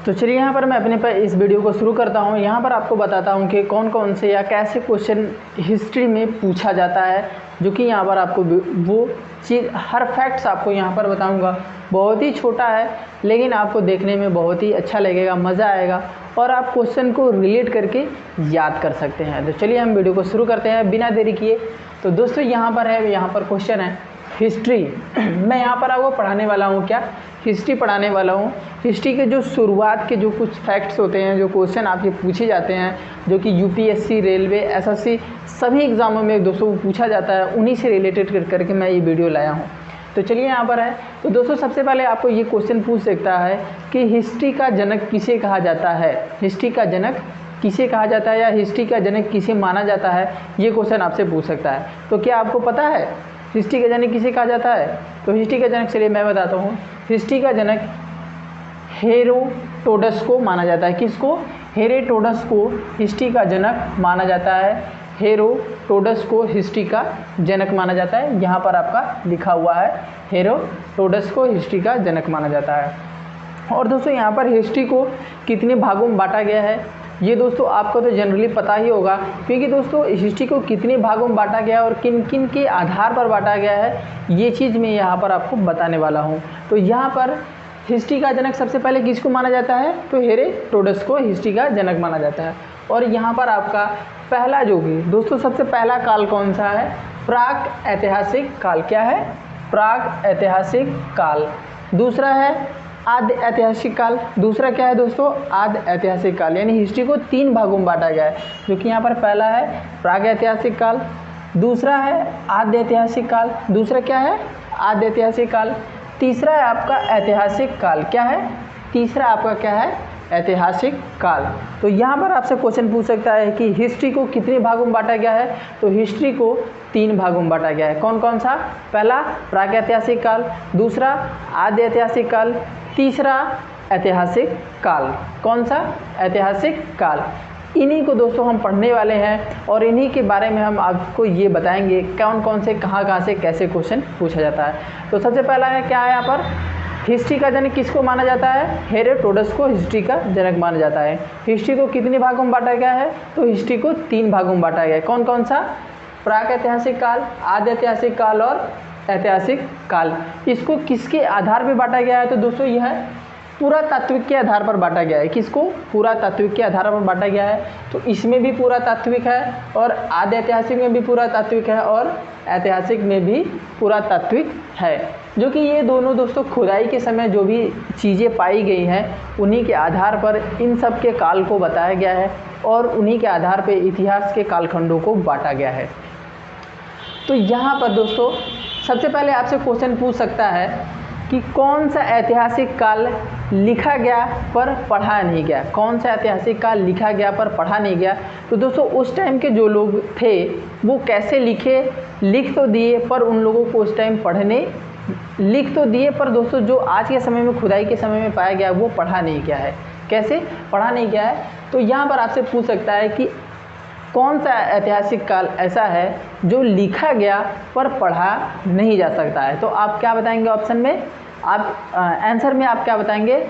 तो चलिए यहाँ पर मैं अपने पर इस वीडियो को शुरू करता हूँ। यहाँ पर आपको बताता हूँ कि कौन कौन से या कैसे क्वेश्चन हिस्ट्री में पूछा जाता है, जो कि यहाँ पर आपको वो चीज़ हर फैक्ट्स आपको यहाँ पर बताऊँगा। बहुत ही छोटा है लेकिन आपको देखने में बहुत ही अच्छा लगेगा, मज़ा आएगा और आप क्वेश्चन को रिलेट करके याद कर सकते हैं। तो चलिए हम वीडियो को शुरू करते हैं बिना देरी किए। तो दोस्तों यहाँ पर क्वेश्चन है हिस्ट्री। मैं यहाँ पर आपको पढ़ाने वाला हूँ, क्या हिस्ट्री पढ़ाने वाला हूँ। हिस्ट्री के जो शुरुआत के जो कुछ फैक्ट्स होते हैं, जो क्वेश्चन आपसे पूछे जाते हैं, जो कि यूपीएससी, रेलवे, एसएससी सभी एग्ज़ामों में दोस्तों पूछा जाता है, उन्हीं से रिलेटेड करके मैं ये वीडियो लाया हूँ। तो चलिए यहाँ पर है। तो दोस्तों सबसे पहले आपको ये क्वेश्चन पूछ सकता है कि हिस्ट्री का जनक किसे कहा जाता है। हिस्ट्री का जनक किसे कहा जाता है या हिस्ट्री का जनक किसे माना जाता है, ये क्वेश्चन आपसे पूछ सकता है। तो क्या आपको पता है हिस्ट्री का जनक किसे कहा जाता है? तो हिस्ट्री का जनक चलिए मैं बताता हूँ। हिस्ट्री का जनक हेरोडोटस को माना जाता है। किसको? हेरोडोटस को हिस्ट्री का जनक माना जाता है। हेरोडोटस को हिस्ट्री का जनक माना जाता है। यहाँ पर आपका लिखा हुआ है हेरोडोटस को हिस्ट्री का जनक माना जाता है। और दोस्तों यहाँ पर हिस्ट्री को कितने भागों में बांटा गया है, ये दोस्तों आपको तो जनरली पता ही होगा, क्योंकि दोस्तों हिस्ट्री को कितने भागों में बांटा गया है और किन किन के आधार पर बांटा गया है, ये चीज़ मैं यहाँ पर आपको बताने वाला हूँ। तो यहाँ पर हिस्ट्री का जनक सबसे पहले किसको माना जाता है? तो हेरोडोटस को हिस्ट्री का जनक माना जाता है। और यहाँ पर आपका पहला जो भी दोस्तों सबसे पहला काल कौन सा है? प्राक ऐतिहासिक काल। क्या है? प्राक ऐतिहासिक काल। दूसरा है आद्य ऐतिहासिक काल। दूसरा क्या है दोस्तों? आद्य ऐतिहासिक काल। यानी हिस्ट्री को 3 भागों में बांटा गया है, जो कि यहाँ पर पहला है प्राग ऐतिहासिक काल, दूसरा है आद्य ऐतिहासिक काल, दूसरा क्या है? आद्य ऐतिहासिक काल, तीसरा है आपका ऐतिहासिक काल। क्या है? तीसरा आपका क्या है? ऐतिहासिक काल। तो यहाँ पर आपसे क्वेश्चन पूछ सकता है कि हिस्ट्री को कितने भागों में बांटा गया है? तो हिस्ट्री को 3 भागों में बांटा गया है। कौन कौन सा? पहला प्रागैतिहासिक काल, दूसरा आद्य ऐतिहासिक काल, तीसरा ऐतिहासिक काल। कौन सा? ऐतिहासिक काल। इन्हीं को दोस्तों हम पढ़ने वाले हैं और इन्हीं के बारे में हम आपको ये बताएंगे कौन कौन से कहाँ से कैसे क्वेश्चन पूछा जाता है। तो सबसे पहला है क्या है यहाँ पर? हिस्ट्री का जनक किसको माना जाता है? हेरोडोटस को हिस्ट्री का जनक माना जाता है। हिस्ट्री को कितने भागों में बांटा गया है? तो हिस्ट्री को 3 भागों में बांटा गया है। कौन कौन सा? प्राक ऐतिहासिक काल, आद्य ऐतिहासिक काल और ऐतिहासिक काल। इसको किसके आधार पर बांटा गया है? तो दोस्तों यह पुरातात्विक के आधार पर बांटा गया है। किसको? पुरातात्विक के आधार पर बांटा गया है। तो इसमें भी पुरातात्विक है और आद्य ऐतिहासिक में भी पुरातात्विक है और ऐतिहासिक में भी पुरातात्विक है, जो कि ये दोनों दोस्तों खुदाई के समय जो भी चीज़ें पाई गई हैं उन्हीं के आधार पर इन सब के काल को बताया गया है और उन्हीं के आधार पर इतिहास के कालखंडों को बांटा गया है। तो यहाँ पर दोस्तों सबसे पहले आपसे क्वेश्चन पूछ सकता है कि कौन सा ऐतिहासिक काल लिखा गया पर पढ़ा नहीं गया? कौन सा ऐतिहासिक काल लिखा गया पर पढ़ा नहीं गया? तो दोस्तों उस टाइम के जो लोग थे वो कैसे लिखे? लिख तो दिए पर उन लोगों को उस टाइम पढ़ने लिख तो दिए पर दोस्तों जो आज के समय में खुदाई के समय में पाया गया वो पढ़ा नहीं गया है। कैसे पढ़ा नहीं गया है? तो यहाँ पर आपसे पूछ सकता है कि कौन सा ऐतिहासिक काल ऐसा है जो लिखा गया पर पढ़ा नहीं जा सकता है? तो आप क्या बताएंगे ऑप्शन में? आप आंसर में आप क्या बताएंगे?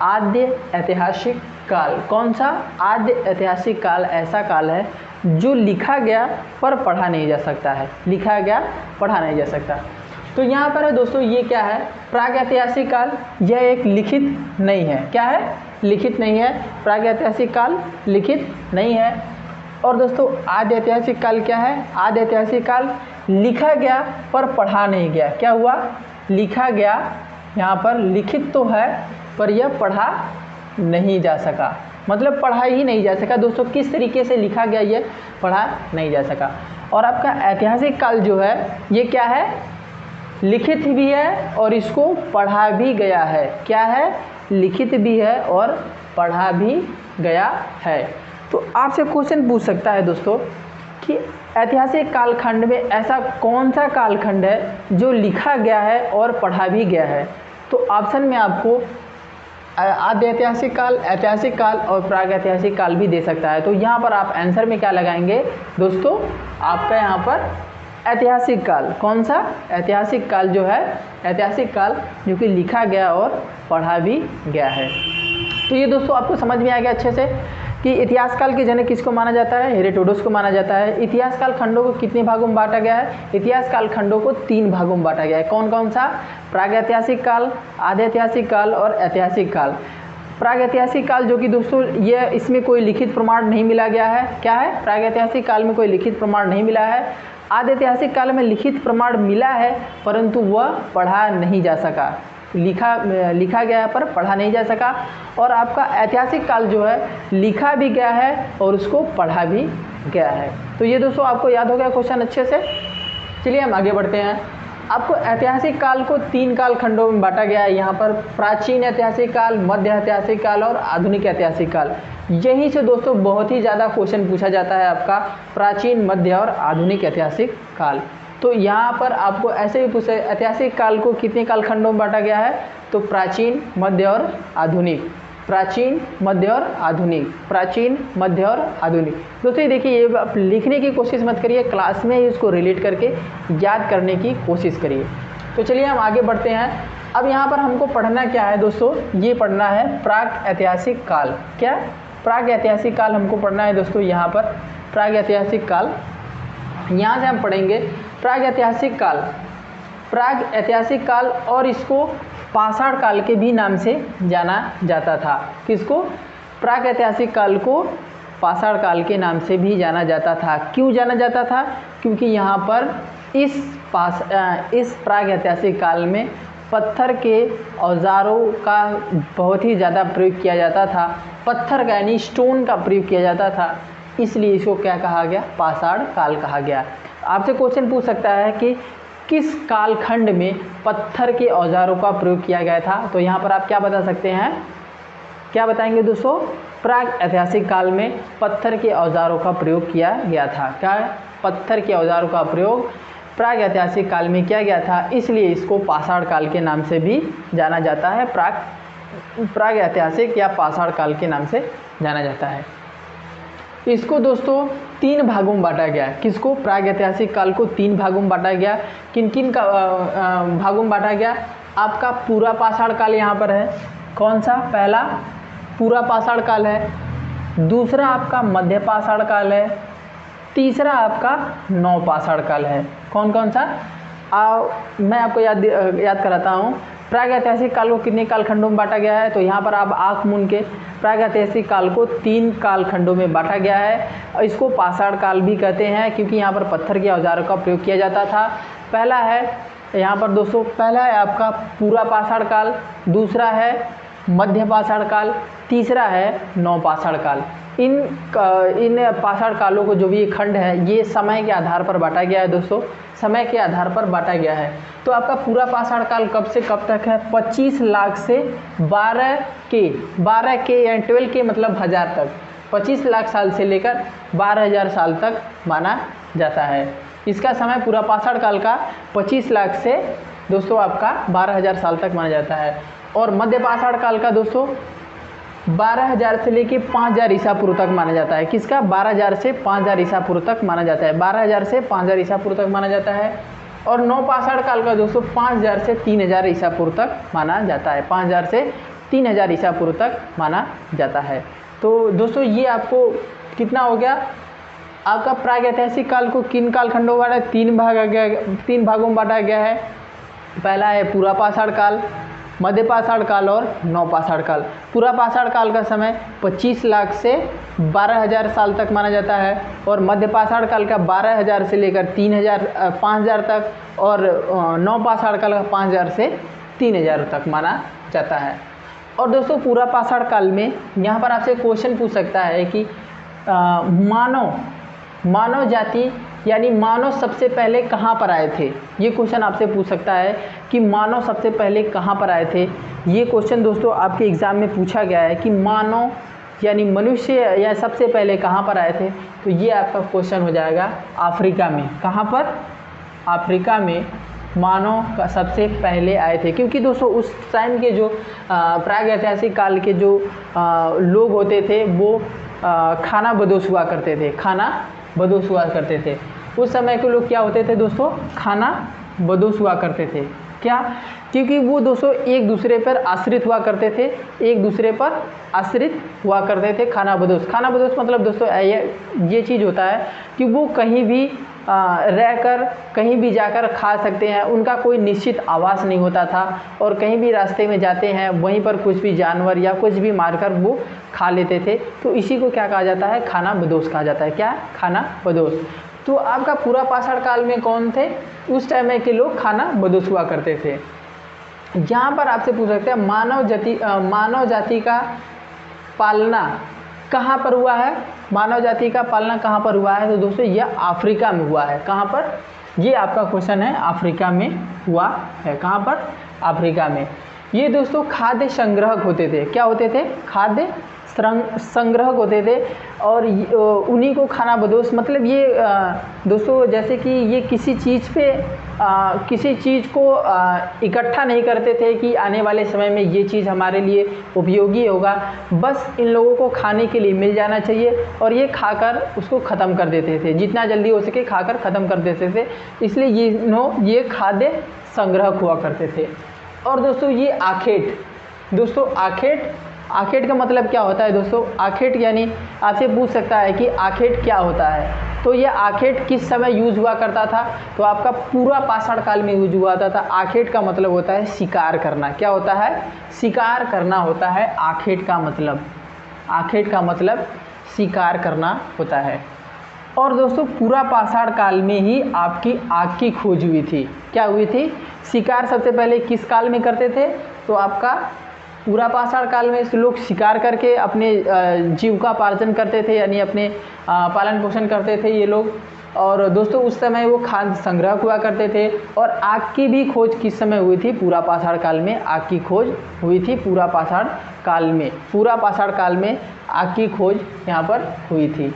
आद्य ऐतिहासिक काल। कौन सा? आद्य ऐतिहासिक काल ऐसा काल है जो लिखा गया पर पढ़ा नहीं जा सकता है। लिखा गया, पढ़ा नहीं जा सकता। तो यहाँ पर है दोस्तों ये क्या है? प्रागैतिहासिक काल। यह एक लिखित नहीं है। क्या है? लिखित नहीं है। प्रागैतिहासिक काल लिखित नहीं है। और दोस्तों आद्य ऐतिहासिक काल क्या है? आद्य ऐतिहासिक काल लिखा गया पर पढ़ा नहीं गया। क्या हुआ? लिखा गया, यहाँ पर लिखित तो है पर यह पढ़ा नहीं जा सका, मतलब पढ़ा ही नहीं जा सका। दोस्तों किस तरीके से लिखा गया ये पढ़ा नहीं जा सका। और आपका ऐतिहासिक काल जो है ये क्या है? लिखित भी है और इसको पढ़ा भी गया है। क्या है? लिखित भी है और पढ़ा भी गया है। तो आपसे क्वेश्चन पूछ सकता है दोस्तों कि ऐतिहासिक कालखंड में ऐसा कौन सा कालखंड है जो लिखा गया है और पढ़ा भी गया है? तो ऑप्शन में आपको आद्य ऐतिहासिक काल और प्राग ऐतिहासिक काल भी दे सकता है। तो यहाँ पर आप आंसर में क्या लगाएंगे दोस्तों? आपका यहाँ पर ऐतिहासिक काल। कौन सा? ऐतिहासिक काल जो है, ऐतिहासिक काल जो कि लिखा गया और पढ़ा भी गया है। तो ये दोस्तों आपको समझ में आ गया अच्छे से कि इतिहास काल के जनक किसको माना जाता है, हेरोडोटस को माना जाता है। इतिहास काल खंडों को कितने भागों में बांटा गया है, इतिहास काल खंडों को 3 भागों में बांटा गया है। कौन कौन सा, प्रागैतिहासिक काल, आधे ऐतिहासिक काल और ऐतिहासिक काल। प्रागैतिहासिक काल जो कि दोस्तों ये इसमें कोई लिखित प्रमाण नहीं मिला गया है, क्या है, प्रागैतिहासिक काल में कोई लिखित प्रमाण नहीं मिला है। आधे ऐतिहासिक काल में लिखित प्रमाण मिला है परंतु वह पढ़ा नहीं जा सका, लिखा गया है पर पढ़ा नहीं जा सका। और आपका ऐतिहासिक काल जो है लिखा भी गया है और उसको पढ़ा भी गया है। तो ये दोस्तों आपको याद हो गया क्वेश्चन अच्छे से। चलिए हम आगे बढ़ते हैं। आपको ऐतिहासिक काल को 3 काल खंडों में बांटा गया है यहाँ पर, प्राचीन ऐतिहासिक काल, मध्य ऐतिहासिक काल और आधुनिक ऐतिहासिक काल। यहीं से दोस्तों बहुत ही ज़्यादा क्वेश्चन पूछा जाता है आपका, प्राचीन, मध्य और आधुनिक ऐतिहासिक काल। तो यहाँ पर आपको ऐसे ही पूछे ऐतिहासिक काल को कितने कालखंडों में बांटा गया है, तो प्राचीन, मध्य और आधुनिक, प्राचीन, मध्य और आधुनिक, प्राचीन, मध्य और आधुनिक। दोस्तों ये देखिए, ये आप लिखने की कोशिश मत करिए, क्लास में ही इसको रिलेट करके याद करने की कोशिश करिए। तो चलिए हम आगे बढ़ते हैं। अब यहाँ पर हमको पढ़ना क्या है दोस्तों, ये पढ़ना है प्राक ऐतिहासिक काल। क्या, प्राक ऐतिहासिक काल हमको पढ़ना है दोस्तों। यहाँ पर प्राक ऐतिहासिक काल, यहाँ से हम पढ़ेंगे प्राग ऐतिहासिक काल। प्राग ऐतिहासिक काल और इसको पाषाण काल के भी नाम से जाना जाता था। किसको, प्राग ऐतिहासिक काल को पाषाण काल के नाम से भी जाना जाता था। क्यों जाना जाता था, क्योंकि यहाँ पर इस प्राग ऐतिहासिक काल में पत्थर के औजारों का बहुत ही ज़्यादा प्रयोग किया जाता था। पत्थर का यानी स्टोन का प्रयोग किया जाता था, इसलिए इसको क्या कहा गया, पाषाण काल कहा गया। आपसे क्वेश्चन पूछ सकता है कि किस कालखंड में पत्थर के औजारों का प्रयोग किया गया था, तो यहाँ पर आप क्या बता सकते हैं, क्या बताएंगे दोस्तों, प्राग ऐतिहासिक काल में पत्थर के औजारों का प्रयोग किया गया था। क्या, पत्थर के औजारों का प्रयोग प्राग ऐतिहासिक काल में किया गया था, इसलिए इसको पाषाण काल के नाम से भी जाना जाता है। प्राग ऐतिहासिक या पाषाण काल के नाम से जाना जाता है। इसको दोस्तों 3 भागों में बांटा गया। किसको, प्राग ऐतिहासिक काल को 3 भागों में बांटा गया। किन किन का भागों में बांटा गया, आपका पूरा पाषाण काल यहाँ पर है। कौन सा, पहला पूरा पाषाण काल है, दूसरा आपका मध्य पाषाण काल है, तीसरा आपका नवपाषाण काल है। कौन कौन सा, मैं आपको याद कराता हूँ। प्राग ऐतिहासिक काल को कितने कालखंडों में बांटा गया है, तो यहाँ पर आप आँख मूंद के, प्राग ऐतिहासिक काल को 3 कालखंडों में बांटा गया है। और इसको पाषाण काल भी कहते हैं क्योंकि यहाँ पर पत्थर के औजारों का प्रयोग किया जाता था। पहला है यहाँ पर दोस्तों, पहला है आपका पूरा पाषाण काल, दूसरा है मध्य पाषाण काल, तीसरा है नवपाषाण काल। इन पाषाण कालों को जो भी ये खंड है, ये समय के आधार पर बांटा गया है दोस्तों, समय के आधार पर बांटा गया है। तो आपका पूरा पाषाण काल कब से कब तक है, 25 लाख से 12 के यानी 12 के मतलब 1000 तक, 25 लाख साल से लेकर 12,000 साल तक माना जाता है। इसका समय पूरा पाषाण काल का 25 लाख से दोस्तों आपका 12,000 साल तक माना जाता है। और मध्य पाषाण काल का दोस्तों 12,000 से लेके 5,000 ईसा पूर्व तक माना जाता है। किसका, 12,000 से 5,000 ईसा पूर्व तक माना जाता है, 12,000 से 5,000 ईसा पूर्व तक माना जाता है। और नवपाषाण काल का दोस्तों 5,000 से 3,000 ईसा पूर्व तक माना जाता है, 5,000 से 3,000 ईसा पूर्व तक माना जाता है। तो दोस्तों ये आपको कितना हो गया, आपका प्राग ऐतिहासिक काल को किन कालखंडों में बांटा, 3 भागों में बांटा गया है। पहला है पूरा पाषाण काल, मध्य पाषाण काल और नवपाषाण काल। पूरा पाषाण काल का समय 25 लाख से 12,000 साल तक माना जाता है और मध्य पाषाण काल का 12,000 से लेकर 5,000 तक और नवपाषाण काल का 5,000 से 3,000 तक माना जाता है। और दोस्तों पूरा पाषाण काल में यहाँ पर आपसे क्वेश्चन पूछ सकता है कि मानव जाति यानी मानव सबसे पहले कहाँ पर आए थे। ये क्वेश्चन आपसे पूछ सकता है कि मानव सबसे पहले कहाँ पर आए थे। ये क्वेश्चन दोस्तों आपके एग्ज़ाम में पूछा गया है कि मानव यानी मनुष्य या सबसे पहले कहाँ पर आए थे। तो ये आपका क्वेश्चन हो जाएगा अफ्रीका में। कहाँ पर, अफ्रीका में मानव का सबसे पहले आए थे। क्योंकि दोस्तों उस टाइम के जो प्राग ऐतिहासिक काल के जो लोग होते थे वो खाना बदोश हुआ करते थे, खाना बदोश हुआ करते थे। उस समय के लोग क्या होते थे दोस्तों, खाना बदोश हुआ करते थे। क्या? क्योंकि वो दोस्तों एक दूसरे पर आश्रित हुआ करते थे, एक दूसरे पर आश्रित हुआ करते थे। खानाबदोश, खानाबदोश मतलब दोस्तों ये चीज़ होता है कि वो कहीं भी रहकर कहीं भी जाकर खा सकते हैं, उनका कोई निश्चित आवास नहीं होता था और कहीं भी रास्ते में जाते हैं वहीं पर कुछ भी जानवर या कुछ भी मारकर वो खा लेते थे। तो इसी को क्या कहा जाता है? खानाबदोश कहा जाता है। क्या? खानाबदोश। तो आपका पूरा पाषाण काल में कौन थे? उस टाइम में के लोग खानाबदोश हुआ करते थे। यहाँ पर आपसे पूछ सकते हैं मानव जाति का पालना कहाँ पर हुआ है? मानव जाति का पालना कहाँ पर हुआ है? तो दोस्तों यह अफ्रीका में हुआ है। कहाँ पर? ये आपका क्वेश्चन है, अफ्रीका में हुआ है। कहाँ पर? अफ्रीका में। ये दोस्तों खाद्य संग्रहक होते थे। क्या होते थे? खाद्य संग्रहक होते थे और उन्हीं को खानाबदोश मतलब ये दोस्तों जैसे कि ये किसी चीज़ पे किसी चीज़ को इकट्ठा नहीं करते थे कि आने वाले समय में ये चीज़ हमारे लिए उपयोगी होगा, बस इन लोगों को खाने के लिए मिल जाना चाहिए और ये खाकर उसको ख़त्म कर देते थे, जितना जल्दी हो सके खाकर ख़त्म कर देते थे। इसलिए ये खाद्य संग्रहक हुआ करते थे। और दोस्तों ये आखेट, दोस्तों आखेट का मतलब क्या होता है? दोस्तों आखेट यानी आपसे पूछ सकता है कि आखेट क्या होता है, तो ये आखेट किस समय यूज़ हुआ करता था? तो आपका पूरा पाषाण काल में यूज हुआ था। आखेट का मतलब होता है शिकार करना। क्या होता है? शिकार करना होता है आखेट का मतलब। आखेट का मतलब शिकार करना होता है। और दोस्तों पूरा पाषाण काल में ही आपकी आग की खोज हुई थी। क्या हुई थी? शिकार सबसे पहले किस काल में करते थे? तो आपका पूरा पाषाण काल में लोग शिकार करके अपने जीविकोपार्जन करते थे, यानी अपने पालन पोषण करते थे ये लोग। और दोस्तों उस समय वो खाद्य संग्रह हुआ करते थे। और आग की भी खोज किस समय हुई थी? पूरा पाषाण काल में आग की खोज हुई थी। पूरा पाषाण काल में, पूरा पाषाण काल में आग की खोज यहाँ पर हुई थी।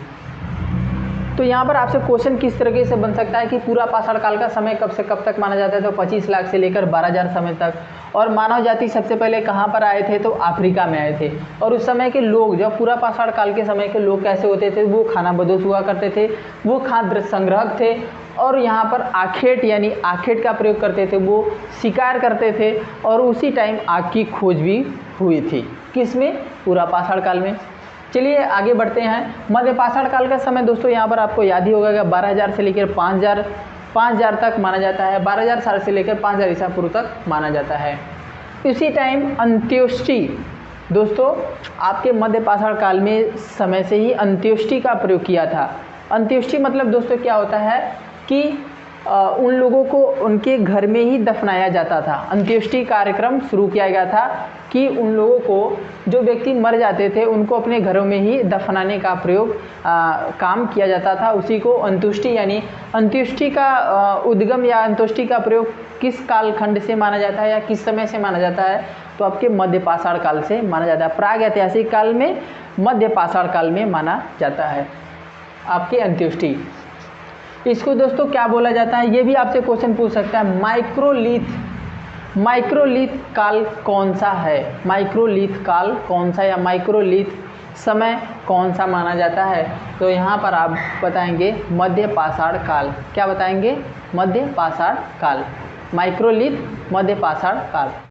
तो यहाँ पर आपसे क्वेश्चन किस तरीके से बन सकता है कि पूरा पाषाण काल का समय कब से कब तक माना जाता है? तो 25 लाख से लेकर 12,000 समय तक। और मानव जाति सबसे पहले कहाँ पर आए थे? तो अफ्रीका में आए थे। और उस समय के लोग, जब पूरा पाषाण काल के समय के लोग कैसे होते थे? वो खानाबदोश हुआ करते थे, वो खाद्य संग्रहक थे और यहाँ पर आखेट यानी आखेट का प्रयोग करते थे, वो शिकार करते थे। और उसी टाइम आग की खोज भी हुई थी। किसमें? पूरा पाषाण काल में। चलिए आगे बढ़ते हैं। मध्य पाषाण काल का समय दोस्तों यहाँ पर आपको याद ही होगा कि 12,000 से लेकर 5,000 तक माना जाता है। 12,000 साल से लेकर 5,000 ईसा पूर्व तक माना जाता है। इसी टाइम अंत्योष्टि, दोस्तों आपके मध्य पाषाण काल में समय से ही अंत्योष्टि का प्रयोग किया था। अंत्योष्टि मतलब दोस्तों क्या होता है कि उन लोगों को उनके घर में ही दफनाया जाता था। अंत्योष्टि कार्यक्रम शुरू किया गया था कि उन लोगों को, जो व्यक्ति मर जाते थे, उनको अपने घरों में ही दफनाने का प्रयोग काम किया जाता था। उसी को अंत्योष्टि यानी अंत्योष्टि का उद्गम या अंत्योष्टि का प्रयोग किस कालखंड से माना जाता है या किस समय से माना जाता है? तो आपके मध्य पाषाण काल से माना जाता है। प्राग ऐतिहासिक काल में, मध्य पाषाण काल में माना जाता है आपके अंत्योष्टि। इसको दोस्तों क्या बोला जाता है? ये भी आपसे क्वेश्चन पूछ सकता है। माइक्रोलिथ काल कौन सा है? माइक्रोलिथ काल कौन सा या माइक्रोलिथ समय कौन सा माना जाता है? तो यहाँ पर आप बताएंगे मध्य पाषाण काल। क्या बताएंगे? मध्य पाषाण काल। माइक्रोलिथ, मध्य पाषाण काल।